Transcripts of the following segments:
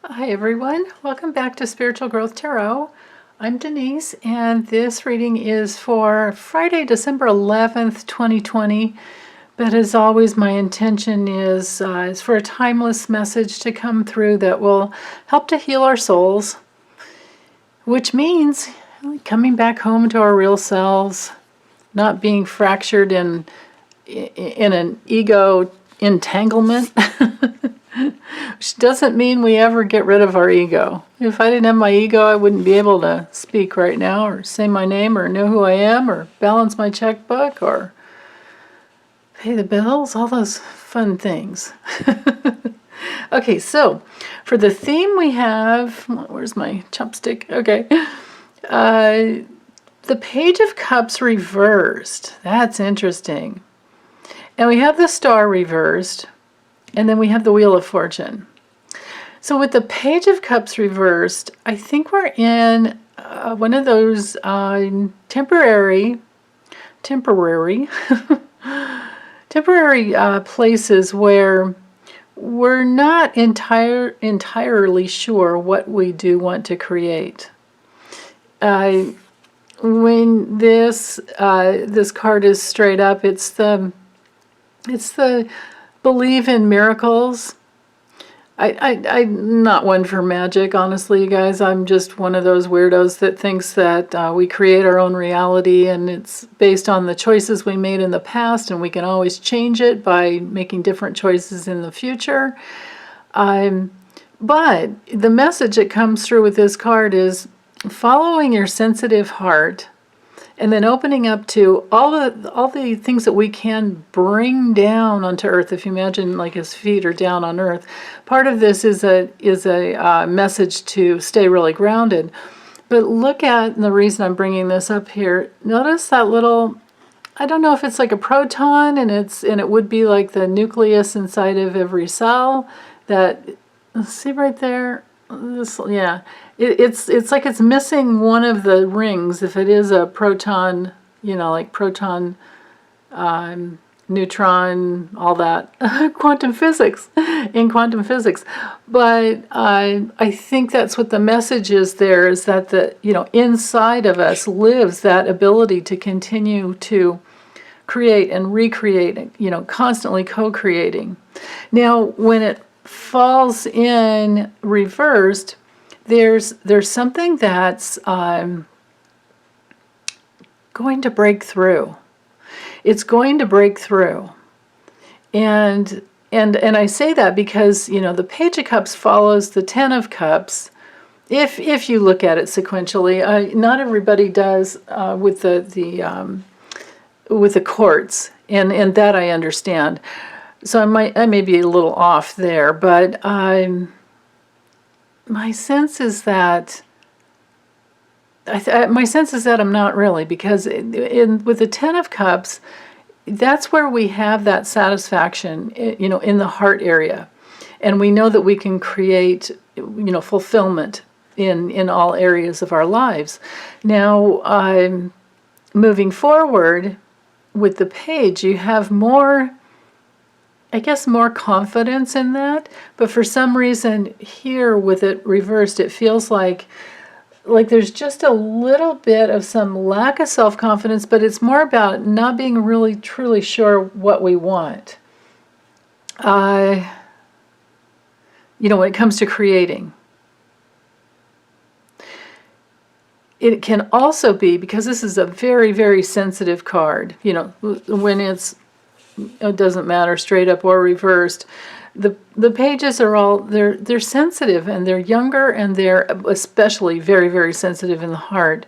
Hi everyone, welcome back to Spiritual Growth Tarot. I'm Denise and this reading is for Friday, December 11th, 2020. But as always, my intention is for a timeless message to come through that will help to heal our souls, which means coming back home to our real selves, not being fractured in an ego entanglement. Which doesn't mean we ever get rid of our ego. If I didn't have my ego, I wouldn't be able to speak right now, or say my name, or know who I am, or balance my checkbook, or pay the bills, all those fun things. Okay, so for the theme we have, where's my chopstick? Okay. The Page of Cups reversed. That's interesting. And we have the Star reversed, and then we have the Wheel of Fortune. So with the Page of Cups reversed, I think we're in one of those temporary places where we're not entirely sure what we do want to create. When this card is straight up, it's the believe in miracles. I'm not one for magic, honestly, you guys. I'm just one of those weirdos that thinks that we create our own reality and it's based on the choices we made in the past, and we can always change it by making different choices in the future. But the message that comes through with this card is following your sensitive heart, and then opening up to all the things that we can bring down onto earth. If you imagine like his feet are down on earth, part of this is a message to stay really grounded. But look at, and the reason I'm bringing this up here, notice that little, I don't know if it's like a proton, and it would be like the nucleus inside of every cell. That, see right there, this, yeah. It's like it's missing one of the rings. If it is a proton, like proton, neutron, all that, quantum physics, in quantum physics. But I think that's what the message is there, is that inside of us lives that ability to continue to create and recreate, constantly co-creating. Now, when it falls in reversed, there's something that's going to break through. It's going to break through. And I say that because, the Page of Cups follows the Ten of Cups. If you look at it sequentially, not everybody does with the courts, and that I understand. So I may be a little off there, but my sense is that I'm not really, because with the Ten of Cups, that's where we have that satisfaction, in the heart area, and we know that we can create, fulfillment in all areas of our lives. Now, moving forward with the Page, you have more confidence in that, but for some reason here with it reversed, it feels like there's just a little bit of some lack of self-confidence, but it's more about not being really truly sure what we want. When it comes to creating. It can also be, because this is a very, very sensitive card, when it doesn't matter straight up or reversed, the pages are all, they're sensitive, and they're younger, and they're especially very, very sensitive in the heart,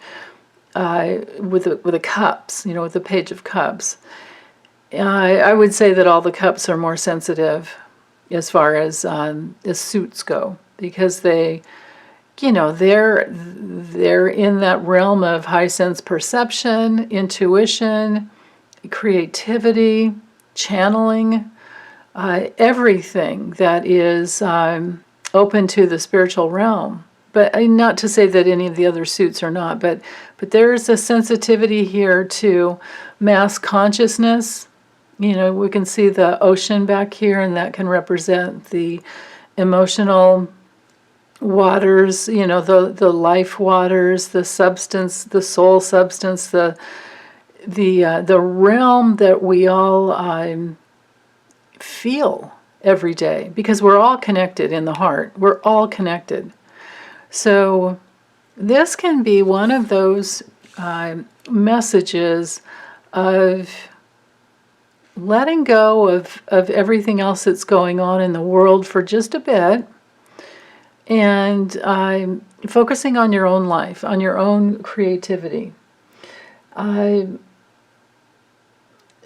with the cups, with the Page of Cups. I would say that all the cups are more sensitive as far as suits go, because they're in that realm of high sense perception, intuition, creativity, channeling, everything that is open to the spiritual realm. But not to say that any of the other suits are not, but there is a sensitivity here to mass consciousness. We can see the ocean back here, and that can represent the emotional waters, the life waters, the substance, the soul substance, the realm that we all feel every day, because we're all connected in the heart. We're all connected. So this can be one of those messages of letting go of everything else that's going on in the world for just a bit, and focusing on your own life, on your own creativity.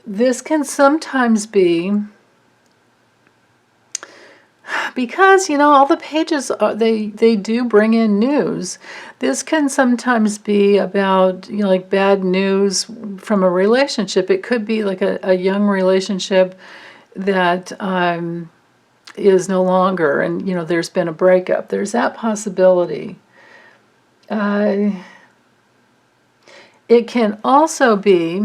This can sometimes be, because all the pages they do bring in news. This can sometimes be about like bad news from a relationship. It could be like a young relationship that is no longer, and there's been a breakup. There's that possibility. It can also be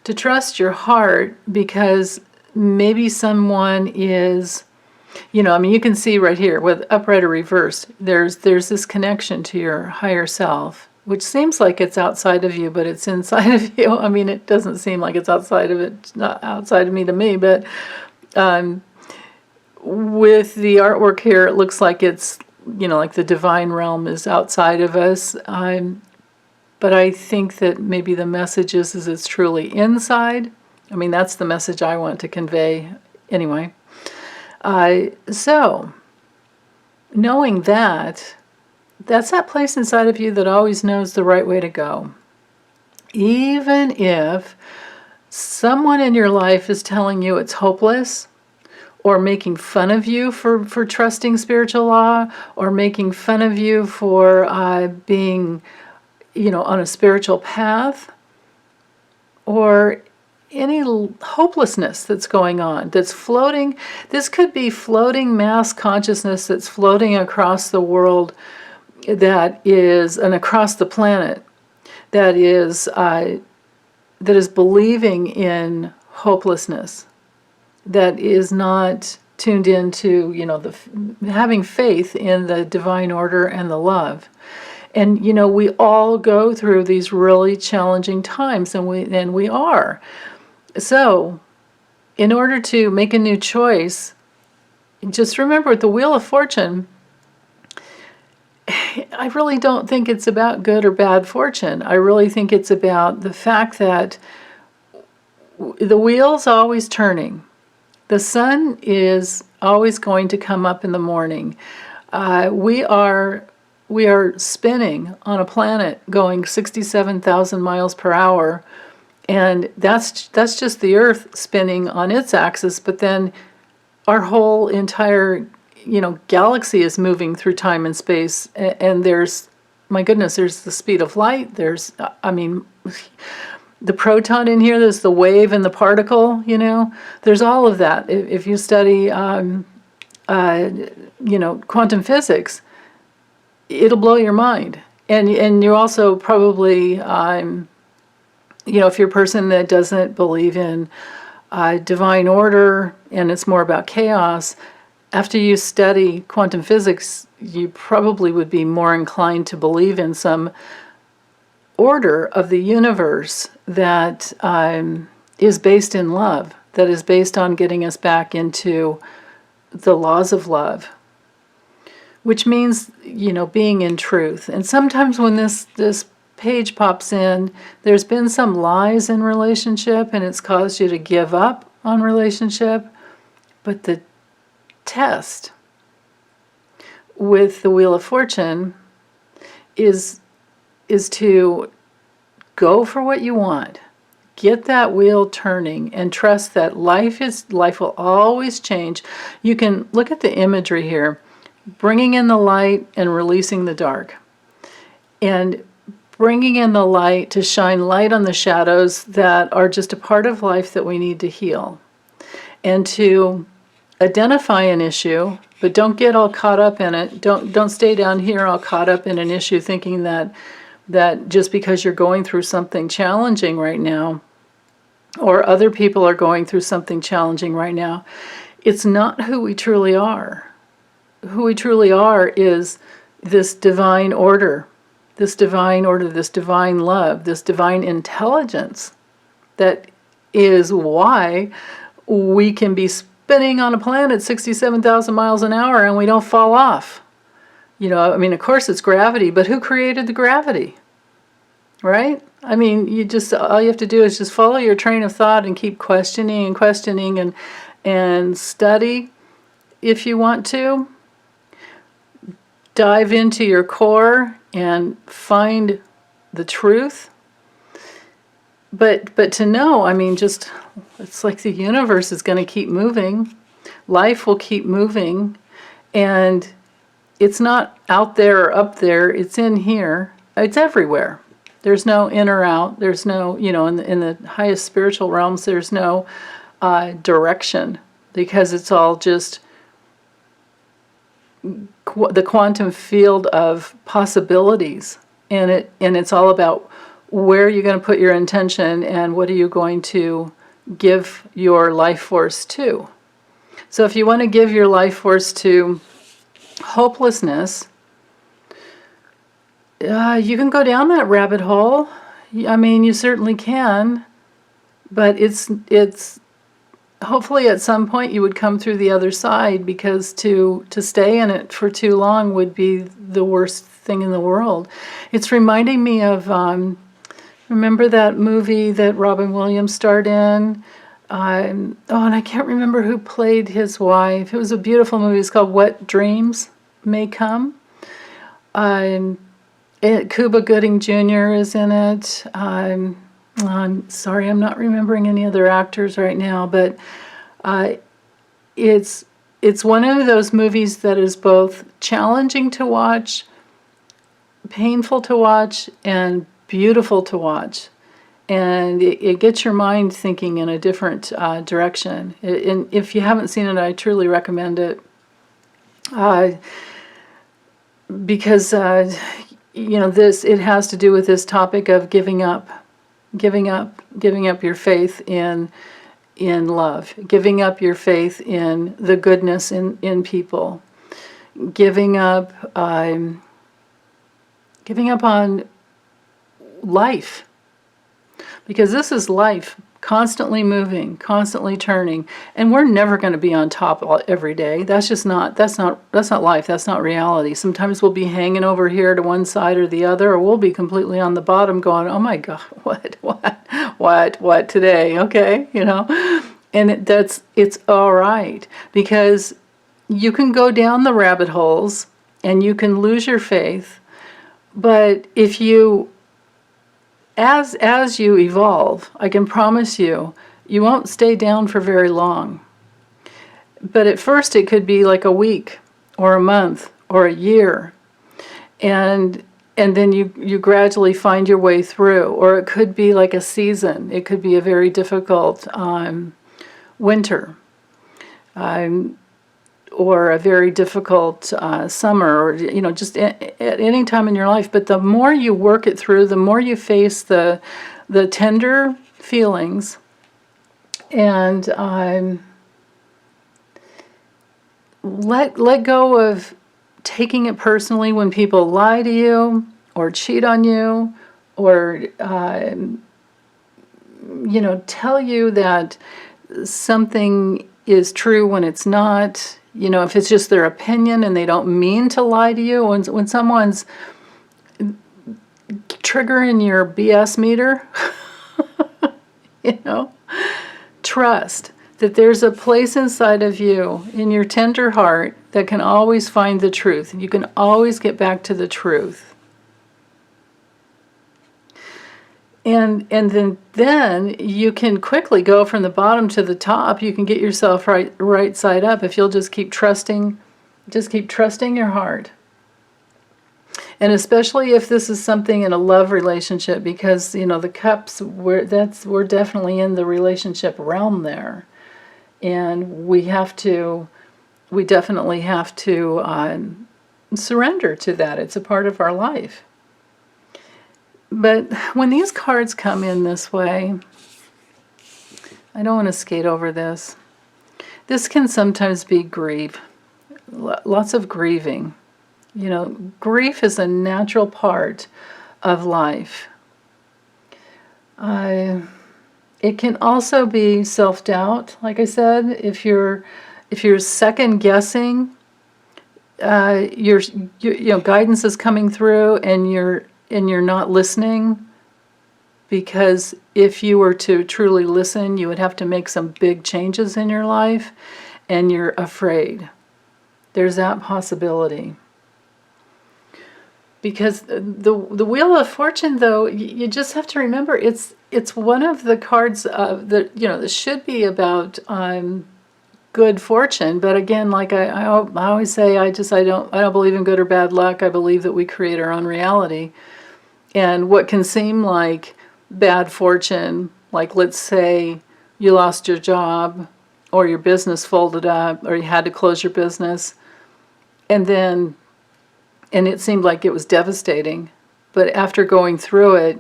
to trust your heart, because maybe someone is, you can see right here with upright or reversed, there's this connection to your higher self, which seems like it's outside of you, but it's inside of you. It doesn't seem like it's outside of it, it's not outside of me to me, but with the artwork here, it looks like it's, like the divine realm is outside of us. But I think that maybe the message is it's truly inside. That's the message I want to convey anyway. So, knowing that's that place inside of you that always knows the right way to go. Even if someone in your life is telling you it's hopeless, or making fun of you for trusting spiritual law, or making fun of you for being, on a spiritual path, or any hopelessness that's going on, that's floating. This could be floating mass consciousness that's floating across the world, and across the planet, that is believing in hopelessness, that is not tuned into, having faith in the divine order and the love. And, we all go through these really challenging times, and we are. So, in order to make a new choice, just remember with the Wheel of Fortune, I really don't think it's about good or bad fortune. I really think it's about the fact that the wheel's always turning. The sun is always going to come up in the morning. We are spinning on a planet going 67,000 miles per hour, and that's just the Earth spinning on its axis. But then our whole entire galaxy is moving through time and space, and there's, my goodness, there's the speed of light. There's the proton in here, there's the wave and the particle, there's all of that. If you study, quantum physics, it'll blow your mind. And you also probably, if you're a person that doesn't believe in divine order and it's more about chaos, after you study quantum physics, you probably would be more inclined to believe in some order of the universe that is based in love, that is based on getting us back into the laws of love, which means, being in truth. And sometimes when this page pops in, there's been some lies in relationship and it's caused you to give up on relationship. But the test with the Wheel of Fortune is to go for what you want. Get that wheel turning and trust that life will always change. You can look at the imagery here, bringing in the light and releasing the dark. And bringing in the light to shine light on the shadows that are just a part of life that we need to heal. And to identify an issue, but don't get all caught up in it. Don't stay down here all caught up in an issue thinking that just because you're going through something challenging right now, or other people are going through something challenging right now, it's not who we truly are. who we truly are is this divine order, this divine order, this divine love, this divine intelligence that is why we can be spinning on a planet 67,000 miles an hour and we don't fall off. You know, I mean, of course it's gravity, but who created the gravity? Right? I mean, all you have to do is just follow your train of thought and keep questioning and questioning and study if you want to. Dive into your core and find the truth. But to know, I mean, just, it's like the universe is going to keep moving. Life will keep moving. And it's not out there or up there. It's in here. It's everywhere. There's no in or out. There's no, you know, in the highest spiritual realms, there's no direction, because it's all just the quantum field of possibilities. And it's all about where you're going to put your intention and what are you going to give your life force to. So if you want to give your life force to hopelessness, you can go down that rabbit hole. I mean, you certainly can, but it's hopefully at some point you would come through the other side, because to stay in it for too long would be the worst thing in the world. It's reminding me of, remember that movie that Robin Williams starred in? And I can't remember who played his wife. It was a beautiful movie. It's called What Dreams May Come. Cuba Gooding Jr. is in it. I'm sorry, I'm not remembering any other actors right now, but it's one of those movies that is both challenging to watch, painful to watch, and beautiful to watch. And it gets your mind thinking in a different direction. And if you haven't seen it, I truly recommend it. Because you know, it has to do with this topic of giving up your faith in love, giving up your faith in the goodness in people, giving up on life, because this is life, constantly moving, constantly turning, and we're never going to be on top every day. That's not life. That's not reality. Sometimes we'll be hanging over here to one side or the other, or we'll be completely on the bottom going, oh my God, what today? Okay, you know, and it's all right, because you can go down the rabbit holes and you can lose your faith, but if you as you evolve, I can promise you, you won't stay down for very long. But at first it could be like a week or a month or a year. And then you gradually find your way through. Or it could be like a season. It could be a very difficult winter. Or a very difficult summer, or, you know, just at any time in your life. But the more you work it through, the more you face the tender feelings, and let go of taking it personally when people lie to you or cheat on you, or you know, tell you that something is true when it's not. You know, if it's just their opinion and they don't mean to lie to you. When someone's triggering your BS meter, you know, trust that there's a place inside of you, in your tender heart, that can always find the truth. You can always get back to the truth. And then you can quickly go from the bottom to the top. You can get yourself right side up if you'll just keep trusting your heart. And especially if this is something in a love relationship, because, you know, the cups, we're definitely in the relationship realm there. And we definitely have to surrender to that. It's a part of our life. But when these cards come in this way, I don't want to skate over this. This can sometimes be grief. lots of grieving. You know, grief is a natural part of life. It can also be self-doubt. Like I said, if you're second guessing, guidance is coming through, and you're not listening. Because if you were to truly listen, you would have to make some big changes in your life, and you're afraid. There's that possibility. Because the Wheel of Fortune, though, you just have to remember it's one of the cards that should be about good fortune. But again, like I always say, I don't believe in good or bad luck. I believe that we create our own reality, and what can seem like bad fortune, like let's say you lost your job, or your business folded up, or you had to close your business, and it seemed like it was devastating. But after going through it,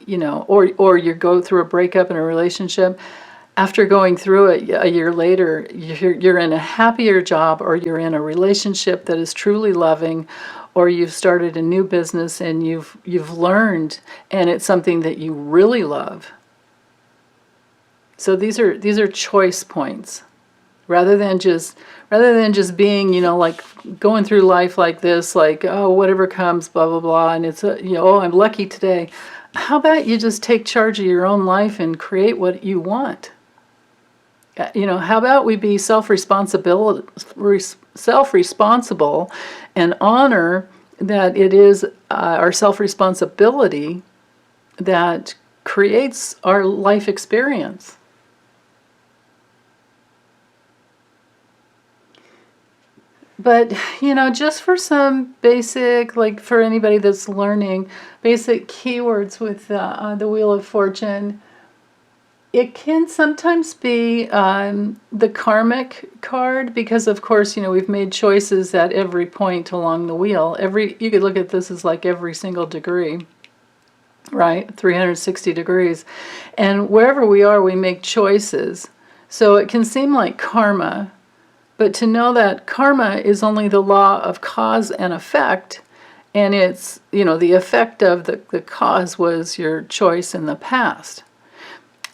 or you go through a breakup in a relationship, after going through it a year later, you're in a happier job, or you're in a relationship that is truly loving, or you've started a new business and you've learned, and it's something that you really love. So these are choice points, rather than just being, like going through life like this, like, oh, whatever comes, blah blah blah, and it's oh, I'm lucky today. How about you just take charge of your own life and create what you want? How about we be self-responsible and honor that it is our self-responsibility that creates our life experience. But, just for some basic, like for anybody that's learning, basic keywords with the Wheel of Fortune, it can sometimes be the karmic card, because of course, we've made choices at every point along the wheel. You could look at this as like every single degree, right? 360 degrees. And wherever we are, we make choices. So it can seem like karma, but to know that karma is only the law of cause and effect, and it's, the effect of the cause was your choice in the past.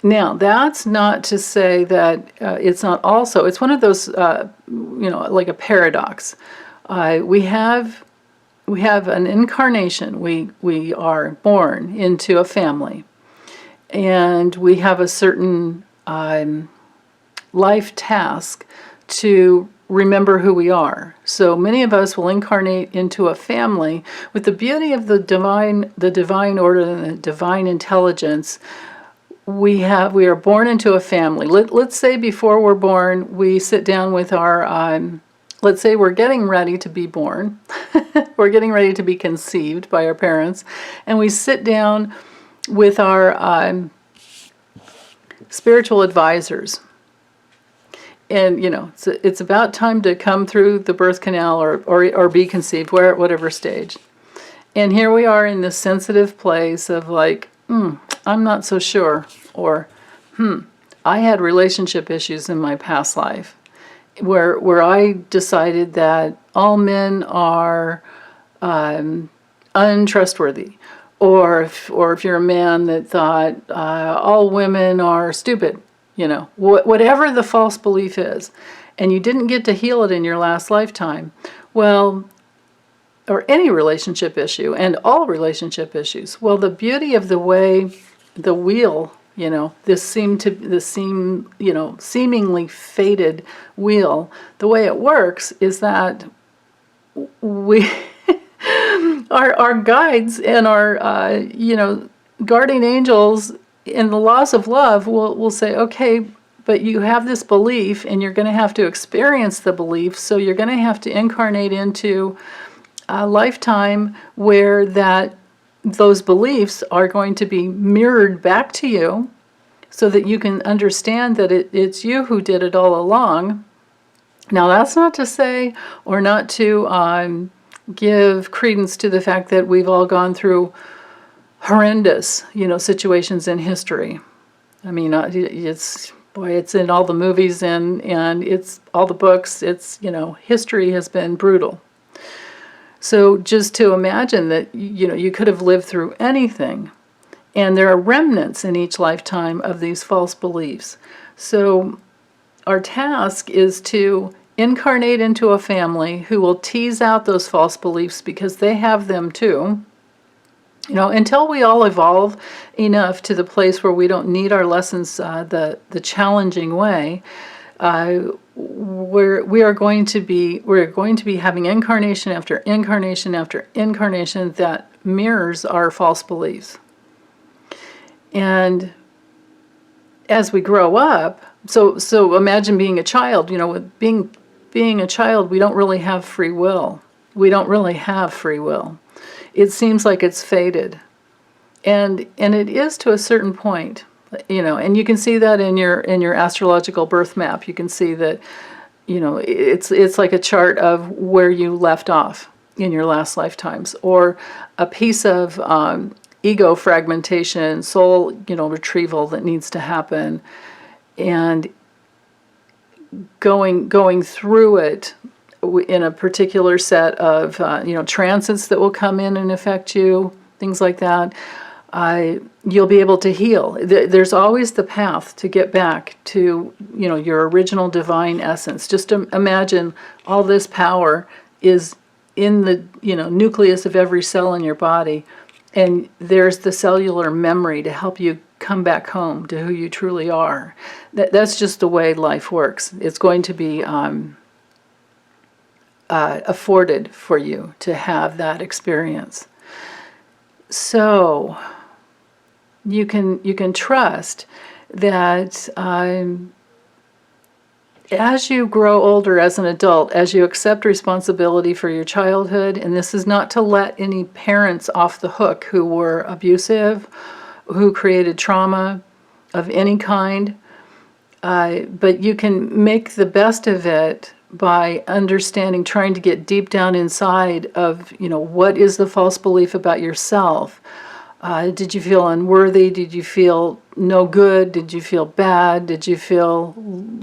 Now, that's not to say that it's not also, it's one of those, like a paradox. We have an incarnation. We are born into a family, and we have a certain life task to remember who we are. So many of us will incarnate into a family with the beauty of the divine order and the divine intelligence. We are born into a family. Let's say before we're born, we sit down with our, let's say we're getting ready to be born. We're getting ready to be conceived by our parents. And we sit down with our spiritual advisors. And, it's about time to come through the birth canal or be conceived, whatever stage. And here we are in this sensitive place of like, I'm not so sure, or I had relationship issues in my past life where I decided that all men are untrustworthy, or if you're a man that thought all women are stupid, whatever the false belief is, and you didn't get to heal it in your last lifetime, well, or any relationship issue, and all relationship issues. Well, the beauty of the way the wheel, this seemingly fated wheel, the way it works is that we, our guides and our, guardian angels in the laws of love will say, okay, but you have this belief, and you're going to have to experience the belief, so you're going to have to incarnate into a lifetime where those beliefs are going to be mirrored back to you, so that you can understand that it's you who did it all along. Now, that's not to say, or not to give credence to the fact that we've all gone through horrendous, situations in history. I mean, Boy, it's in all the movies and it's all the books. It's, history has been brutal. So just to imagine that, you could have lived through anything. And there are remnants in each lifetime of these false beliefs. So our task is to incarnate into a family who will tease out those false beliefs because they have them too. Until we all evolve enough to the place where we don't need our lessons the challenging way, we're going to be having incarnation after incarnation after incarnation that mirrors our false beliefs. And as we grow up, so imagine being a child. With being a child, we don't really have free will. It seems like it's fated, and it is to a certain point. And you can see that in your astrological birth map. You can see that, it's like a chart of where you left off in your last lifetimes, or a piece of ego fragmentation, soul, retrieval that needs to happen, and going through it in a particular set of transits that will come in and affect you, things like that. You'll be able to heal. There's always the path to get back to your original divine essence. Just imagine all this power is in the nucleus of every cell in your body, and there's the cellular memory to help you come back home to who you truly are. That's just the way life works. It's going to be afforded for you to have that experience. So you can trust that as you grow older as an adult, as you accept responsibility for your childhood, and this is not to let any parents off the hook who were abusive, who created trauma of any kind, but you can make the best of it by understanding, trying to get deep down inside of, what is the false belief about yourself? Did you feel unworthy? Did you feel no good? Did you feel bad? Did you feel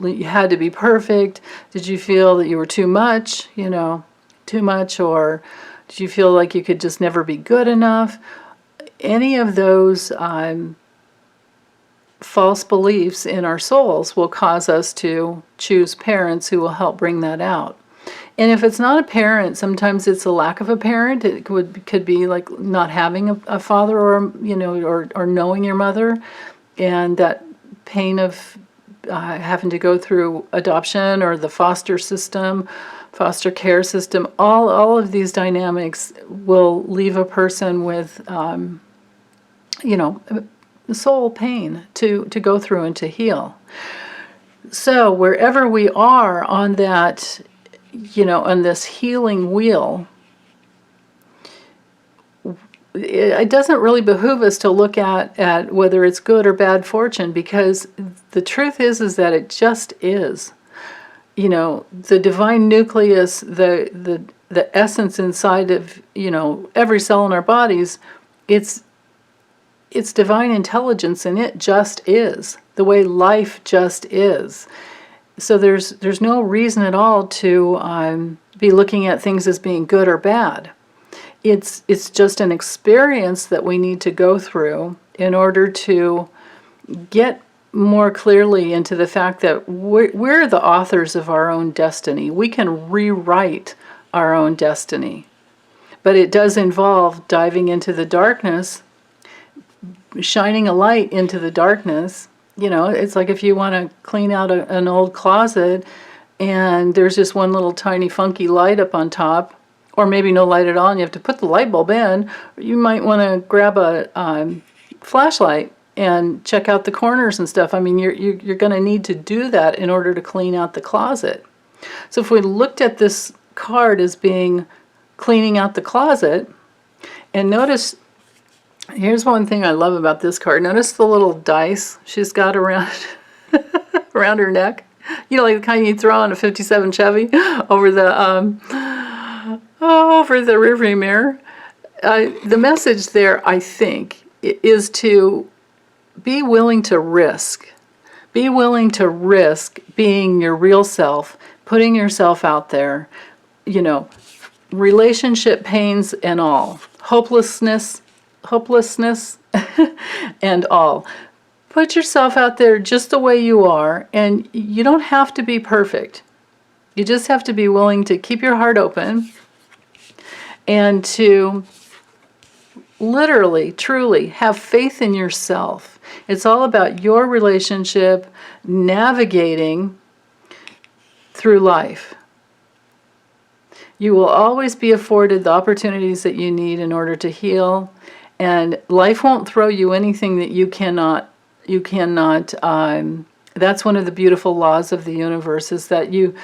you had to be perfect? Did you feel that you were too much, or did you feel like you could just never be good enough? Any of those false beliefs in our souls will cause us to choose parents who will help bring that out. And if it's not a parent, sometimes it's a lack of a parent. It could be like not having a father, or or knowing your mother, and that pain of having to go through adoption or the foster care system. All of these dynamics will leave a person with soul pain to go through and to heal. So wherever we are on that, on this healing wheel, it doesn't really behoove us to look at whether it's good or bad fortune, because the truth is that it just is. The divine nucleus, the essence inside of every cell in our bodies, it's divine intelligence, and it just is the way life just is. So there's no reason at all to be looking at things as being good or bad. It's just an experience that we need to go through in order to get more clearly into the fact that we're the authors of our own destiny. We can rewrite our own destiny. But it does involve diving into the darkness, shining a light into the darkness. It's like if you want to clean out an old closet and there's just one little tiny funky light up on top, or maybe no light at all, and you have to put the light bulb in. You might want to grab a flashlight and check out the corners and stuff. I mean, you're going to need to do that in order to clean out the closet. So if we looked at this card as being cleaning out the closet, and notice, here's one thing I love about this card. Notice the little dice she's got around around her neck. Like the kind you throw on a '57 Chevy over the rearview mirror. The message there, I think, is to be willing to risk. Be willing to risk being your real self, putting yourself out there, you know, relationship pains and all, hopelessness, and all. Put yourself out there just the way you are, and you don't have to be perfect. You just have to be willing to keep your heart open and to literally, truly have faith in yourself. It's all about your relationship navigating through life. You will always be afforded the opportunities that you need in order to heal, and life won't throw you anything that you cannot, that's one of the beautiful laws of the universe, is that you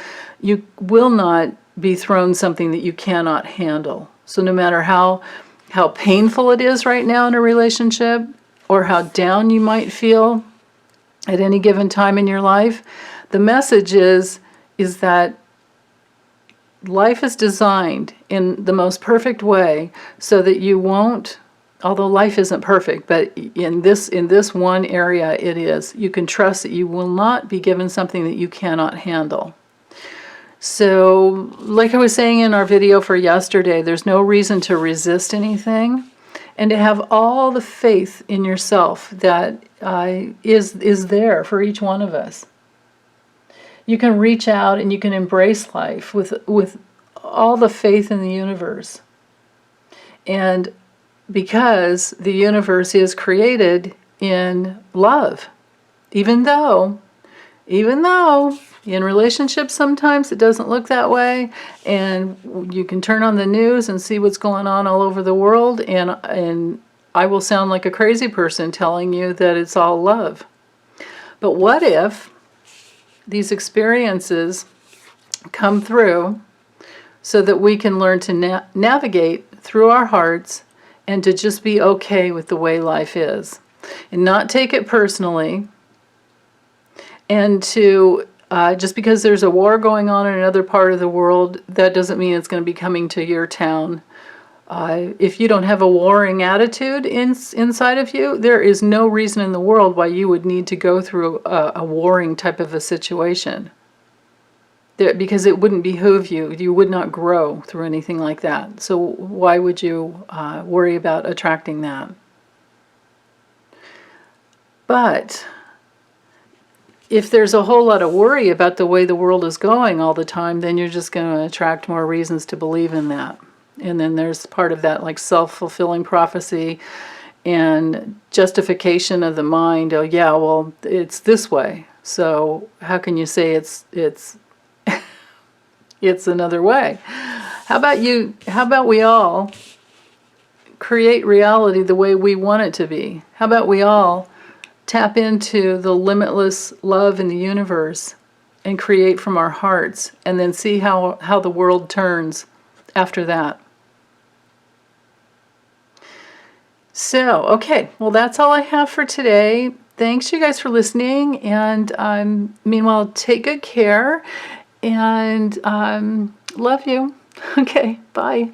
will not be thrown something that you cannot handle. So no matter how painful it is right now in a relationship, or how down you might feel at any given time in your life, the message is that life is designed in the most perfect way so that you won't, although life isn't perfect, but in this one area it is, you can trust that you will not be given something that you cannot handle. So, like I was saying in our video for yesterday, there's no reason to resist anything, and to have all the faith in yourself that is there for each one of us. You can reach out and you can embrace life with all the faith in the universe. And because the universe is created in love, even though in relationships sometimes it doesn't look that way, and you can turn on the news and see what's going on all over the world, and I will sound like a crazy person telling you that it's all love. But what if these experiences come through so that we can learn to navigate through our hearts and to just be okay with the way life is, and not take it personally, and to just because there's a war going on in another part of the world, that doesn't mean it's going to be coming to your town. If you don't have a warring attitude inside of you, there is no reason in the world why you would need to go through a warring type of a situation. Because it wouldn't behoove you. You would not grow through anything like that. So why would you worry about attracting that? But if there's a whole lot of worry about the way the world is going all the time, then you're just going to attract more reasons to believe in that. And then there's part of that like self-fulfilling prophecy and justification of the mind. Oh yeah, well, it's this way. So how can you say it's it's another way? How about we all create reality the way we want it to be? How about we all tap into the limitless love in the universe and create from our hearts, and then see how the world turns after that. So, okay, well, that's all I have for today. Thanks, you guys, for listening, and meanwhile, take good care, and love you. Okay, bye.